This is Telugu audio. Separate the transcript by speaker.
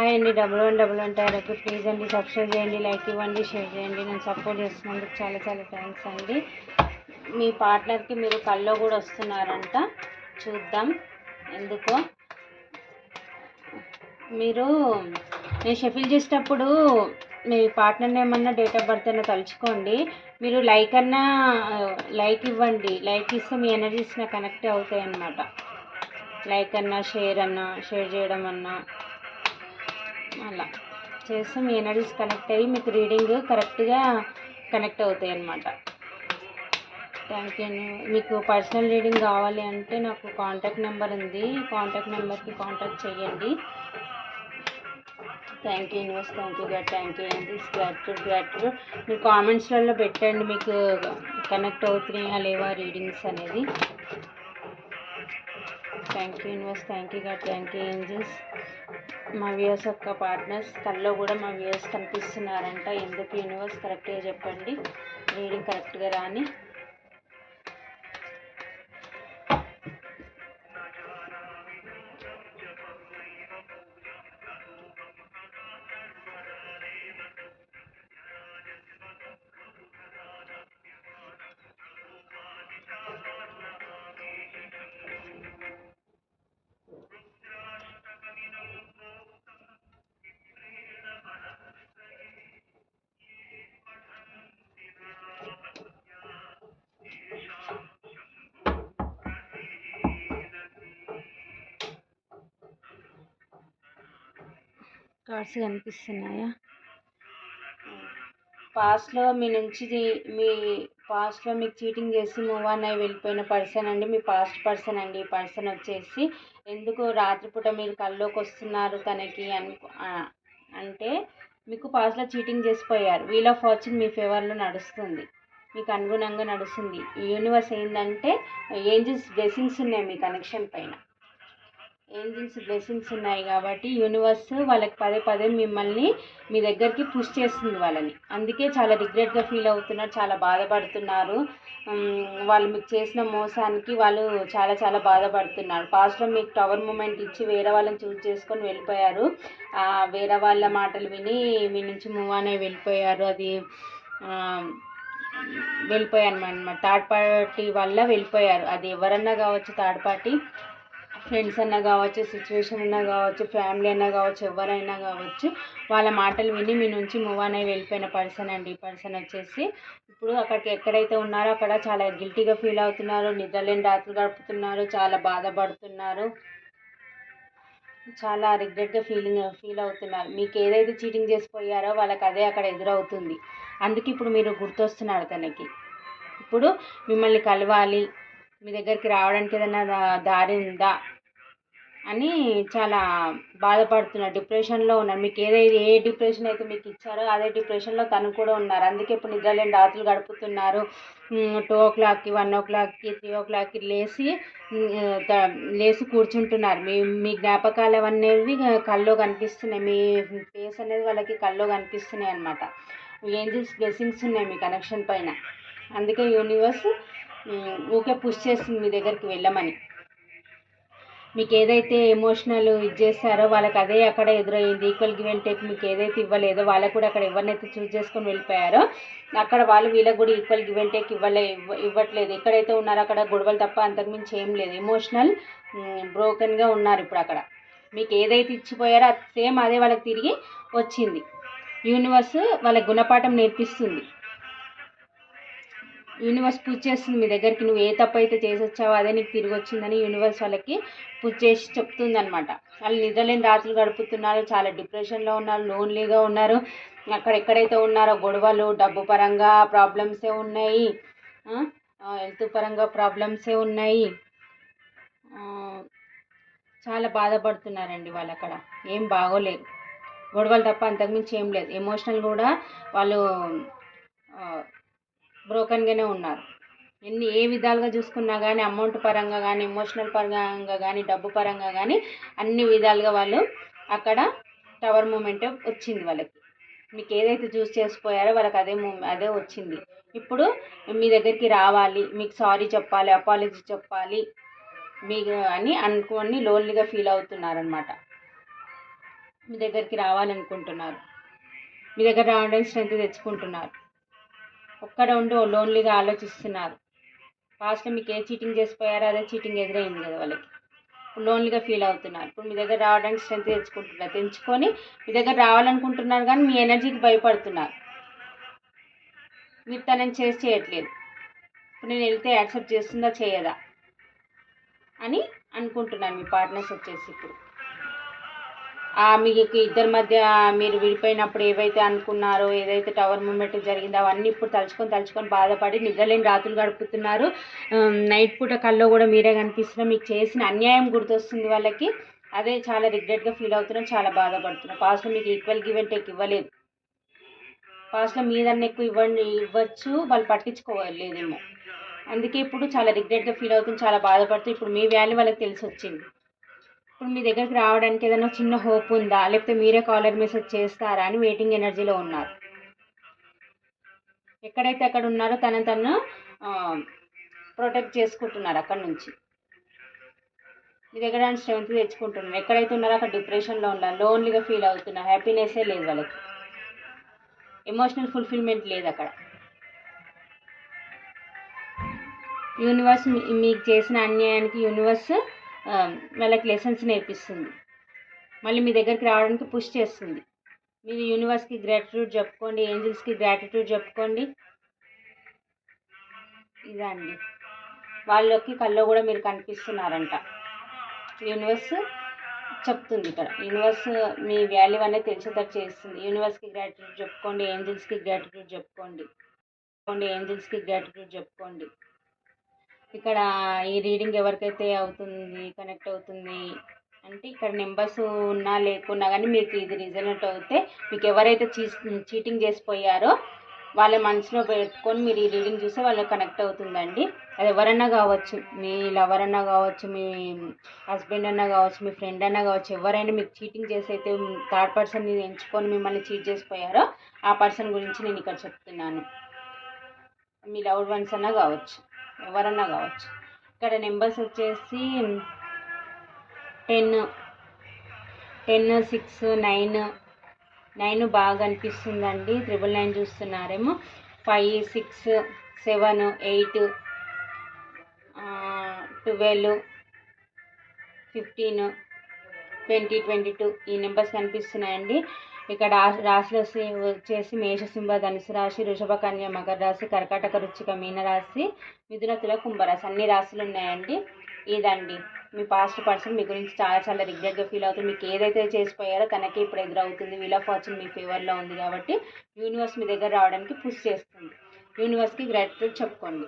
Speaker 1: హాయ్ అండి, 1111 టైర్కి ప్లీజ్ అండి సబ్స్క్రైబ్ చేయండి, లైక్ ఇవ్వండి, షేర్ చేయండి. నేను సపోర్ట్ చేస్తున్నందుకు చాలా చాలా థ్యాంక్స్ అండి. మీ పార్ట్నర్కి మీరు కల్లో కూడా వస్తున్నారంట, చూద్దాం ఎందుకో. నేను షఫిల్ చేసేటప్పుడు మీ పార్ట్నర్ని ఏమన్నా డేట్ ఆఫ్ బర్త్ అయినా తలుచుకోండి. మీరు లైక్ ఇవ్వండి. లైక్ ఇస్తే మీ ఎనర్జీస్ నాకు కనెక్ట్ అవుతాయి అన్నమాట. లైక్ అన్నా షేర్ చేయడం అన్నా అలా చేస్తే మీ ఎనర్జీస్ కనెక్ట్ అయ్యి మీకు రీడింగ్ కరెక్ట్గా కనెక్ట్ అవుతాయి అన్నమాట. Thank you. మీకు పర్సనల్ రీడింగ్ కావాలి అంటే నాకు కాంటాక్ట్ నెంబర్ ఉంది, కాంటాక్ట్ నెంబర్కి కాంటాక్ట్ చేయండి. Thank you universe, thank you God, thank you angels, gratitude. మీరు కామెంట్స్లలో పెట్టండి మీకు కనెక్ట్ అవుతున్నాయా లేవా రీడింగ్స్ అనేది. Thank you universe, thank you God, thank you angels. మా వ్యూయర్స్ యొక్క పార్ట్నర్స్ కల్లో కూడా మా వ్యూయర్స్ కనిపిస్తున్నారంట. ఎందుకు యూనివర్స్ కరెక్ట్గా చెప్పండి, రీడింగ్ కరెక్ట్గా రాని. కార్డ్స్ కనిపిస్తున్నాయా? పాస్ట్లో మీకు చీటింగ్ చేసి మూవ్ ఆన్ అయి వెళ్ళిపోయిన పర్సన్ అండి, మీ పాస్ట్ పర్సన్ అండి. ఈ పర్సన్ వచ్చేసి ఎందుకు రాత్రిపూట మీరు కల్లోకి వస్తున్నారు తనకి అంటే మీకు పాస్ట్లో చీటింగ్ చేసిపోయారు. వీల్ ఆఫ్ ఫార్చ్యూన్ మీ ఫేవర్లో నడుస్తుంది, మీకు అనుగుణంగా నడుస్తుంది. యూనివర్స్ ఏంటంటే ఏంజల్స్ బ్లెస్సింగ్స్ ఉన్నాయి మీ కనెక్షన్ పైన. ఏంజల్స్ బ్లెస్సింగ్స్ ఉన్నాయి కాబట్టి యూనివర్స్ వాళ్ళకి పదే మిమ్మల్ని మీ దగ్గరికి పుష్ చేస్తుంది వాళ్ళని. అందుకే చాలా రిగ్రెట్గా ఫీల్ అవుతున్నారు, చాలా బాధపడుతున్నారు. వాళ్ళు మీకు చేసిన మోసానికి వాళ్ళు చాలా చాలా బాధపడుతున్నారు. పాస్ట్లో మీకు టవర్ మూమెంట్ ఇచ్చి వేరే వాళ్ళని చూస్ చేసుకొని వెళ్ళిపోయారు. వేరే వాళ్ళ మాటలు విని మీ నుంచి మూవ్ ఆన్ అయి వెళ్ళిపోయారు. అది వెళ్ళిపోయాను అన్నమాట. థర్డ్ పార్టీ వల్ల వెళ్ళిపోయారు. అది ఎవరన్నా కావచ్చు, థర్డ్ పార్టీ ఫ్రెండ్స్ అన్నా కావచ్చు, సిచ్యువేషన్ అన్నా కావచ్చు, ఫ్యామిలీ అన్నా కావచ్చు, ఎవరైనా కావచ్చు. వాళ్ళ మాటలు విని మీ నుంచి మూవ్ ఆన్ అయి వెళ్ళిపోయిన పర్సన్ అండి. ఈ పర్సన్ వచ్చేసి ఇప్పుడు అక్కడికి ఎక్కడైతే ఉన్నారో అక్కడ చాలా గిల్టీగా ఫీల్ అవుతున్నారు, నిద్రలేని రాత్రులు గడుపుతున్నారు, చాలా బాధపడుతున్నారు, చాలా రిగ్రెట్గా ఫీల్ అవుతున్నారు. మీకు ఏదైతే చీటింగ్ చేసిపోయారో వాళ్ళకి అదే అక్కడ ఎదురవుతుంది. అందుకే ఇప్పుడు మీరు గుర్తొస్తున్నారు తనకి. ఇప్పుడు మిమ్మల్ని కలవాలి, మీ దగ్గరికి రావడానికి ఏదైనా దారి ఉందా అని చాలా బాధపడుతున్నారు, డిప్రెషన్లో ఉన్నారు. మీకు ఏ డిప్రెషన్ అయితే మీకు ఇచ్చారో అదే డిప్రెషన్లో తను కూడా ఉన్నారు. అందుకే ఇప్పుడు నిద్రలేని రాత్రులు గడుపుతున్నారు. 2 o'clockకి, 1 o'clockకి, 3 o'clockకి లేచి కూర్చుంటున్నారు. మీ జ్ఞాపకాలు అనేవి కల్లో కనిపిస్తున్నాయి, మీ ఫేస్ అనేది వాళ్ళకి కల్లో కనిపిస్తున్నాయి అన్నమాట. ఏంజల్స్ బ్లెస్సింగ్స్ ఉన్నాయి మీ కనెక్షన్ పైన. అందుకే యూనివర్స్ ఊకే పుష్ చేస్తుంది మీ దగ్గరికి వెళ్ళమని. మీకు ఏదైతే ఎమోషనల్ చేస్తారో వాళ్ళకి అదే అక్కడ ఎదురయ్యింది. ఈక్వల్ గివ్ అండ్ టేక్ మీకు ఏదైతే ఇవ్వలేదో వాళ్ళకు కూడా అక్కడ ఎవరినైతే చూస్ చేసుకొని వెళ్ళిపోయారో అక్కడ వాళ్ళు వీళ్ళకి కూడా ఈక్వల్ గివ్ అండ్ టేక్ ఇవ్వట్లేదు. ఎక్కడైతే ఉన్నారో అక్కడ గొడవలు తప్ప అంతకుమించి ఏం లేదు. ఎమోషనల్ బ్రోకెన్గా ఉన్నారు ఇప్పుడు అక్కడ. మీకు ఏదైతే ఇచ్చిపోయారో అది సేమ్ అదే వాళ్ళకి తిరిగి వచ్చింది. యూనివర్స్ వాళ్ళ గుణపాఠం నేర్పిస్తుంది. యూనివర్స్ పూజ చేస్తుంది మీ దగ్గరికి. నువ్వు ఏ తప్పు అయితే చేసి వచ్చావో అదే నీకు తిరిగి వచ్చిందని యూనివర్స్ వాళ్ళకి పూజ చేసి చెప్తుంది అనమాట. వాళ్ళు నిద్రలేని రాత్రులు గడుపుతున్నారు, చాలా డిప్రెషన్లో ఉన్నారు, లోన్లీగా ఉన్నారు. అక్కడ ఎక్కడైతే ఉన్నారో గొడవలు, డబ్బు పరంగా ప్రాబ్లమ్సే ఉన్నాయి, హెల్త్ పరంగా ప్రాబ్లమ్సే ఉన్నాయి. చాలా బాధపడుతున్నారండి వాళ్ళు. అక్కడ ఏం బాగోలేదు, గొడవలు తప్ప అంతకుమించి ఏం లేదు. ఎమోషనల్ కూడా వాళ్ళు బ్రోకన్గానే ఉన్నారు. ఏ విధాలుగా చూసుకున్నా కానీ, అమౌంట్ పరంగా కానీ, ఎమోషనల్ పరంగా కానీ, డబ్బు పరంగా కానీ అన్ని విధాలుగా వాళ్ళు అక్కడ టవర్ మూమెంట్ వచ్చింది వాళ్ళకి. మీకు ఏదైతే చూస్ చేసిపోయారో వాళ్ళకి అదే వచ్చింది. ఇప్పుడు మీ దగ్గరికి రావాలి, మీకు సారీ చెప్పాలి, అపాలజీ చెప్పాలి మీకు అని అనుకొని లోన్లీగా ఫీల్ అవుతున్నారనమాట. మీ దగ్గరికి రావాలనుకుంటున్నారు, మీ దగ్గర రావడానికి స్ట్రెంత్ తెచ్చుకుంటున్నారు. ఒక్కడ ఉండి లోన్లీగా ఆలోచిస్తున్నారు. పాస్ట్లో మీకు ఏ చీటింగ్ చేసిపోయారో అదే చీటింగ్ ఎదురైంది కదా వాళ్ళకి. ఇప్పుడు లోన్లీగా ఫీల్ అవుతున్నారు. ఇప్పుడు మీ దగ్గర రావడానికి స్ట్రెంత్ తెచ్చుకుంటున్నారు, తెంచుకొని మీ దగ్గర రావాలనుకుంటున్నారు కానీ మీ ఎనర్జీకి భయపడుతున్నారు. మీరు తనని చేయట్లేదు. ఇప్పుడు నేను వెళ్తే యాక్సెప్ట్ చేస్తుందా చేయదా అని అనుకుంటున్నాను. మీ పార్ట్నర్స్ వచ్చేసి ఇప్పుడు మీకు ఇద్దరి మధ్య మీరు విడిపోయినప్పుడు ఏవైతే అనుకున్నారో, ఏదైతే టవర్ మూమెంట్ జరిగిందో అవన్నీ ఇప్పుడు తలుచుకొని బాధపడి నిద్రలేని రాత్రులు గడుపుతున్నారు. నైట్ పూట కల్లో కూడా మీరే కనిపిస్తున్నారు. మీకు చేసిన అన్యాయం గుర్తొస్తుంది వాళ్ళకి. అదే చాలా రిగ్రెట్గా ఫీల్ అవుతున్నారు, చాలా బాధపడుతున్నారు. పాస్ట్లో మీకు ఈక్వల్ గివ్ అండ్ టేక్ ఇవ్వలేదు. పాస్ట్లో మీదన్న ఎక్కువ ఇవ్వచ్చు, వాళ్ళు పట్టించుకోలేదేమో. అందుకే ఇప్పుడు చాలా రిగ్రెట్గా ఫీల్ అవుతుంది, చాలా బాధపడుతూ ఇప్పుడు మీ వాల్యూ వాళ్ళకి తెలిసి వచ్చింది. ఇప్పుడు మీ దగ్గరికి రావడానికి ఏదైనా చిన్న హోప్ ఉందా, లేకపోతే మీరే కాలర్ మెసేజ్ చేస్తారా అని వెయిటింగ్ ఎనర్జీలో ఉన్నారు. ఎక్కడైతే అక్కడ ఉన్నారో తను ప్రొటెక్ట్ చేసుకుంటున్నారు. అక్కడ నుంచి మీ దగ్గర స్ట్రెంత్ తెచ్చుకుంటున్నారు. ఎక్కడైతే ఉన్నారో అక్కడ డిప్రెషన్లో ఉన్నారు, లోన్లీగా ఫీల్ అవుతున్నారు. హ్యాపీనెస్సే లేదు వాళ్ళకి, ఎమోషనల్ ఫుల్ఫిల్మెంట్ లేదు అక్కడ. యూనివర్స్ మీకు చేసిన అన్యాయానికి యూనివర్స్ వాళ్ళకి లెసన్స్ నేర్పిస్తుంది. మళ్ళీ మీ దగ్గరికి రావడానికి పుష్ చేస్తుంది. మీరు యూనివర్స్కి గ్రాటిట్యూడ్ చెప్పుకోండి, ఏంజిల్స్కి గ్రాటిట్యూడ్ చెప్పుకోండి. ఇదండి, వాళ్ళకి కల్లో కూడా మీరు కనిపిస్తున్నారంట. యూనివర్స్ చెప్తుంది ఇక్కడ. యూనివర్స్ మీ వాల్యూ అనేది తెలిసేటట్టు చేస్తుంది. యూనివర్స్కి గ్రాటిట్యూడ్ చెప్పుకోండి, ఏంజిల్స్కి గ్రాటిట్యూడ్ చెప్పుకోండి. ఏంజిల్స్కి గ్రాటిట్యూడ్ చెప్పుకోండి. ఇక్కడ ఈ రీడింగ్ ఎవరికైతే అవుతుంది, కనెక్ట్ అవుతుంది అంటే ఇక్కడ నెంబర్స్ ఉన్నా లేకున్నా కానీ మీకు ఇది రిజల్ట్ అవుతే, మీకు ఎవరైతే చీటింగ్ చేసిపోయారో వాళ్ళ మనసులో పెట్టుకొని మీరు ఈ రీడింగ్ చూస్తే వాళ్ళకి కనెక్ట్ అవుతుందండి. అది ఎవరన్నా కావచ్చు, మీ లవర్ అన్నా కావచ్చు, మీ హస్బెండ్ అన్నా కావచ్చు, మీ ఫ్రెండ్ అన్నా కావచ్చు. ఎవరైనా మీకు చీటింగ్ చేసి అయితే థర్డ్ పర్సన్ని ఎంచుకొని మిమ్మల్ని చీట్ చేసిపోయారో ఆ పర్సన్ గురించి నేను ఇక్కడ చెప్తున్నాను. మీ లవ్డ్ వన్స్ అన్నా కావచ్చు, ఎవరన్నా కావచ్చు. ఇక్కడ నెంబర్స్ వచ్చేసి 10, 6, 9 బాగా అనిపిస్తుందండి. 999 చూస్తున్నారేమో. 5, 6, 7, 8, 12, 15, 20, 22 ఈ నెంబర్స్ కనిపిస్తున్నాయండి. ఇక్కడ రాశులు వచ్చేసి మేషసింహ, ధనుసు రాశి, వృషభ, కన్య, మకర రాశి, కర్కాటక, వృశ్చిక, మీన రాశి, మిథున, తుల, కుంభరాశి అన్ని రాశులు ఉన్నాయండి. ఇదండి మీ పాస్ట్ పర్సన్ మీ గురించి చాలా రిగ్రెట్గా ఫీల్ అవుతుంది. మీకు ఏదైతే చేసిపోయారో తనకి ఇప్పుడు ఎదురవుతుంది. వీల్ ఆఫ్ ఫార్చ్యూన్ మీ ఫేవర్లో ఉంది కాబట్టి యూనివర్స్ మీ దగ్గర రావడానికి పుష్ చేస్తుంది. యూనివర్స్కి గ్రాటిట్యూడ్ చెప్పుకోండి.